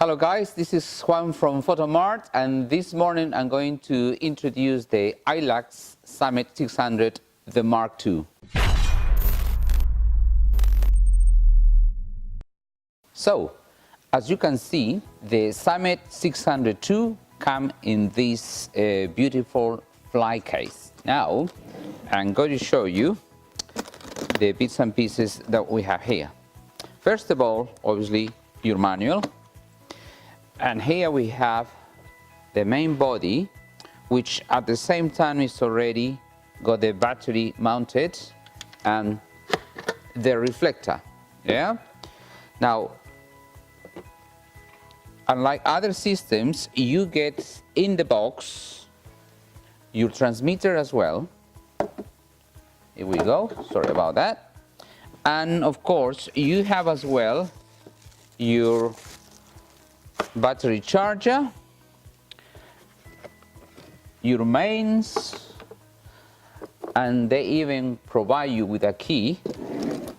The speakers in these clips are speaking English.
Hello guys, this is Juan from Photomart, and this morning I'm going to introduce the iLux Summit 600, the Mark II. So, as you can see, the Summit 600 II comes in this beautiful fly case. Now, I'm going to show you the bits and pieces that we have here. First of all, obviously, your manual. And here we have the main body, which at the same time is already got the battery mounted and the reflector. Yeah. Now, unlike other systems, you get in the box your transmitter as well. Here we go. Sorry about that. And of course, you have as well your battery charger, your mains, and they even provide you with a key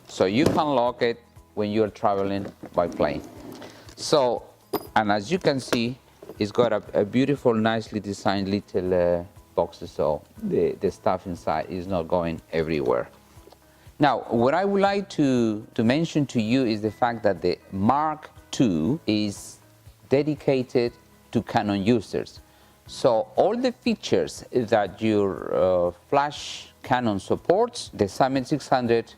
so you can lock it when you're traveling by plane. So, and as you can see, it's got a beautiful, nicely designed little boxes, so the stuff inside is not going everywhere. Now, what I would like to mention to you is the fact that the Mark II is dedicated to Canon users. So all the features that your flash Canon supports, the Summit 600,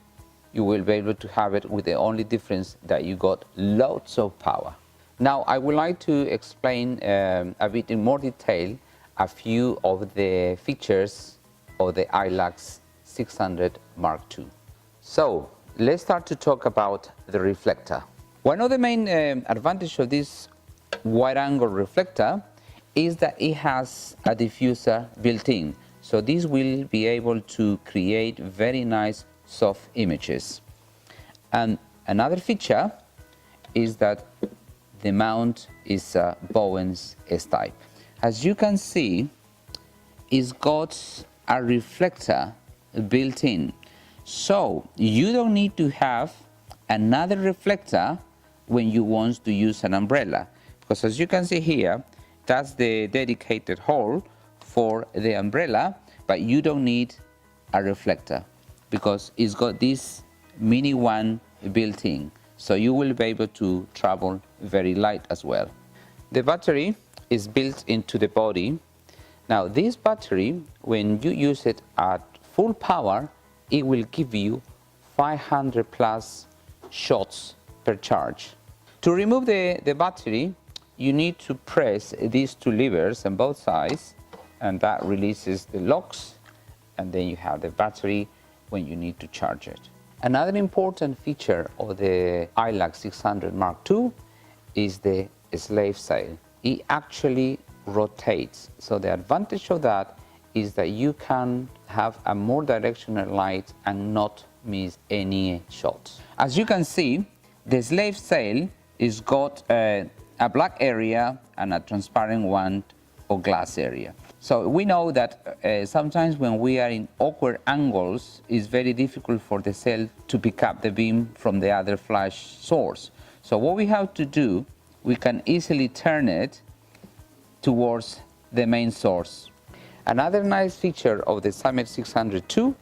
you will be able to have it with the only difference that you got loads of power. Now I would like to explain a bit in more detail a few of the features of the iLux 600 Mark II. So let's start to talk about the reflector. One of the main advantages of this wide-angle reflector is that it has a diffuser built in, so this will be able to create very nice soft images. And another feature is that the mount is a Bowens S-type. As you can see, it's got a reflector built in, so you don't need to have another reflector when you want to use an umbrella. Because as you can see here, that's the dedicated hole for the umbrella, but you don't need a reflector because it's got this mini one built in, so you will be able to travel very light as well. The battery is built into the body. Now this battery, when you use it at full power, it will give you 500 plus shots per charge. To remove the battery, you need to press these two levers on both sides, and that releases the locks, and then you have the battery when you need to charge it. Another important feature of the iLux 600 Mark II is the slave sail. It actually rotates, so the advantage of that is that you can have a more directional light and not miss any shots. As you can see, the slave sail is got a black area and a transparent one or glass area. So we know that sometimes when we are in awkward angles, it's very difficult for the sail to pick up the beam from the other flash source. So what we have to do, we can easily turn it towards the main source. Another nice feature of the Summit 600 II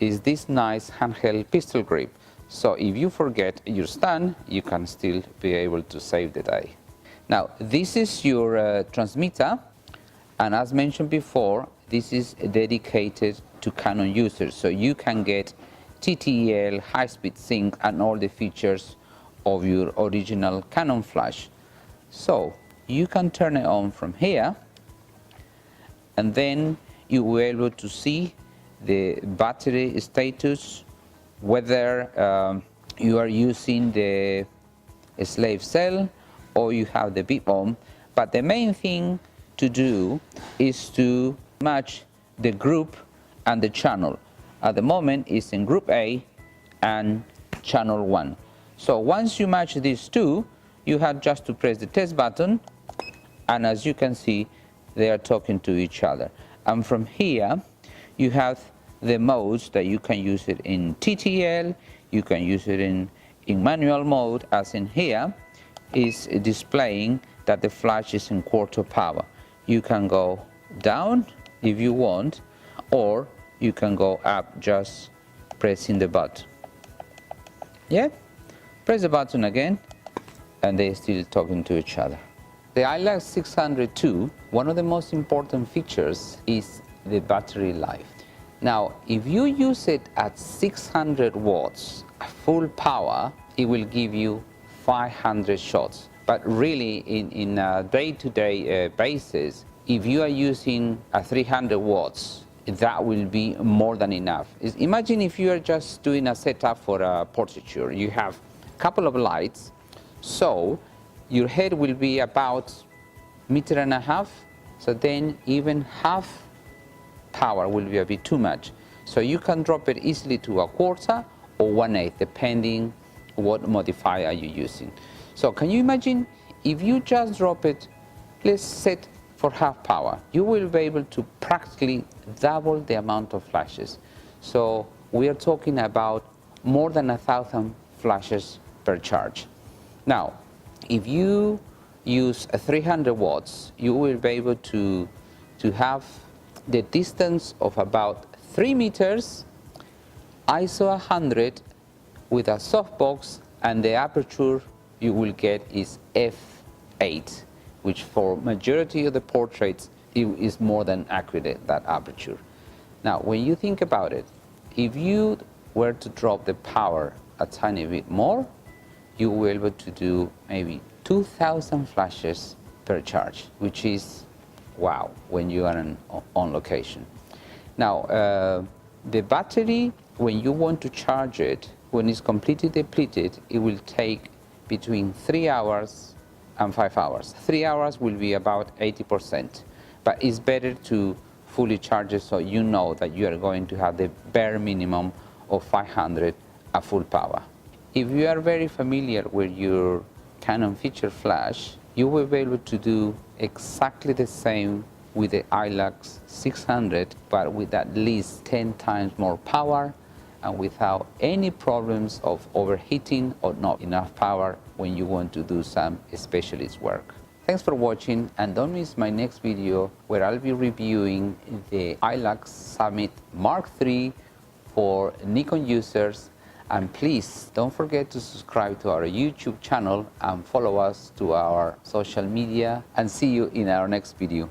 is this nice handheld pistol grip. So if you forget your stand, you can still be able to save the day. Now, this is your transmitter, and as mentioned before, this is dedicated to Canon users, so you can get TTL, high-speed sync, and all the features of your original Canon flash. So you can turn it on from here, and then you will be able to see the battery status, whether you are using the slave cell or you have the beep on. But the main thing to do is to match the group and the channel. At the moment it's in group A and channel 1. So once you match these two, you have just to press the test button, and as you can see, they are talking to each other. And from here you have the modes that you can use it in TTL, you can use it in manual mode, as in here, is displaying that the flash is in quarter power. You can go down if you want, or you can go up just pressing the button. Yeah, press the button again and they're still talking to each other. The iLux 602, one of the most important features is the battery life. Now, if you use it at 600 watts, full power, it will give you 500 shots. But really, in a day-to-day basis, if you are using a 300 watts, that will be more than enough. Imagine if you are just doing a setup for a portraiture. You have a couple of lights, so your head will be about 1.5 meters, so then even half power will be a bit too much. So you can drop it easily to 1/4 or 1/8, depending what modifier you're using. So can you imagine if you just drop it, let's set for half power, you will be able to practically double the amount of flashes. So we are talking about more than 1,000 flashes per charge. Now, if you use a 300 watts, you will be able to have the distance of about 3 meters, ISO 100 with a softbox, and the aperture you will get is f8, which for majority of the portraits is more than accurate, that aperture. Now, when you think about it, if you were to drop the power a tiny bit more, you will be able to do maybe 2,000 flashes per charge, which is wow when you are on location. Now, the battery, when you want to charge it, when it's completely depleted, it will take between 3 hours and 5 hours. 3 hours will be about 80%, but it's better to fully charge it so you know that you are going to have the bare minimum of 500 at full power. If you are very familiar with your Canon feature flash, you will be able to do exactly the same with the iLux 600, but with at least 10 times more power and without any problems of overheating or not enough power when you want to do some specialist work. Thanks for watching, and don't miss my next video where I'll be reviewing the iLux Summit Mark III for Nikon users. And please don't forget to subscribe to our YouTube channel and follow us to our social media, and see you in our next video.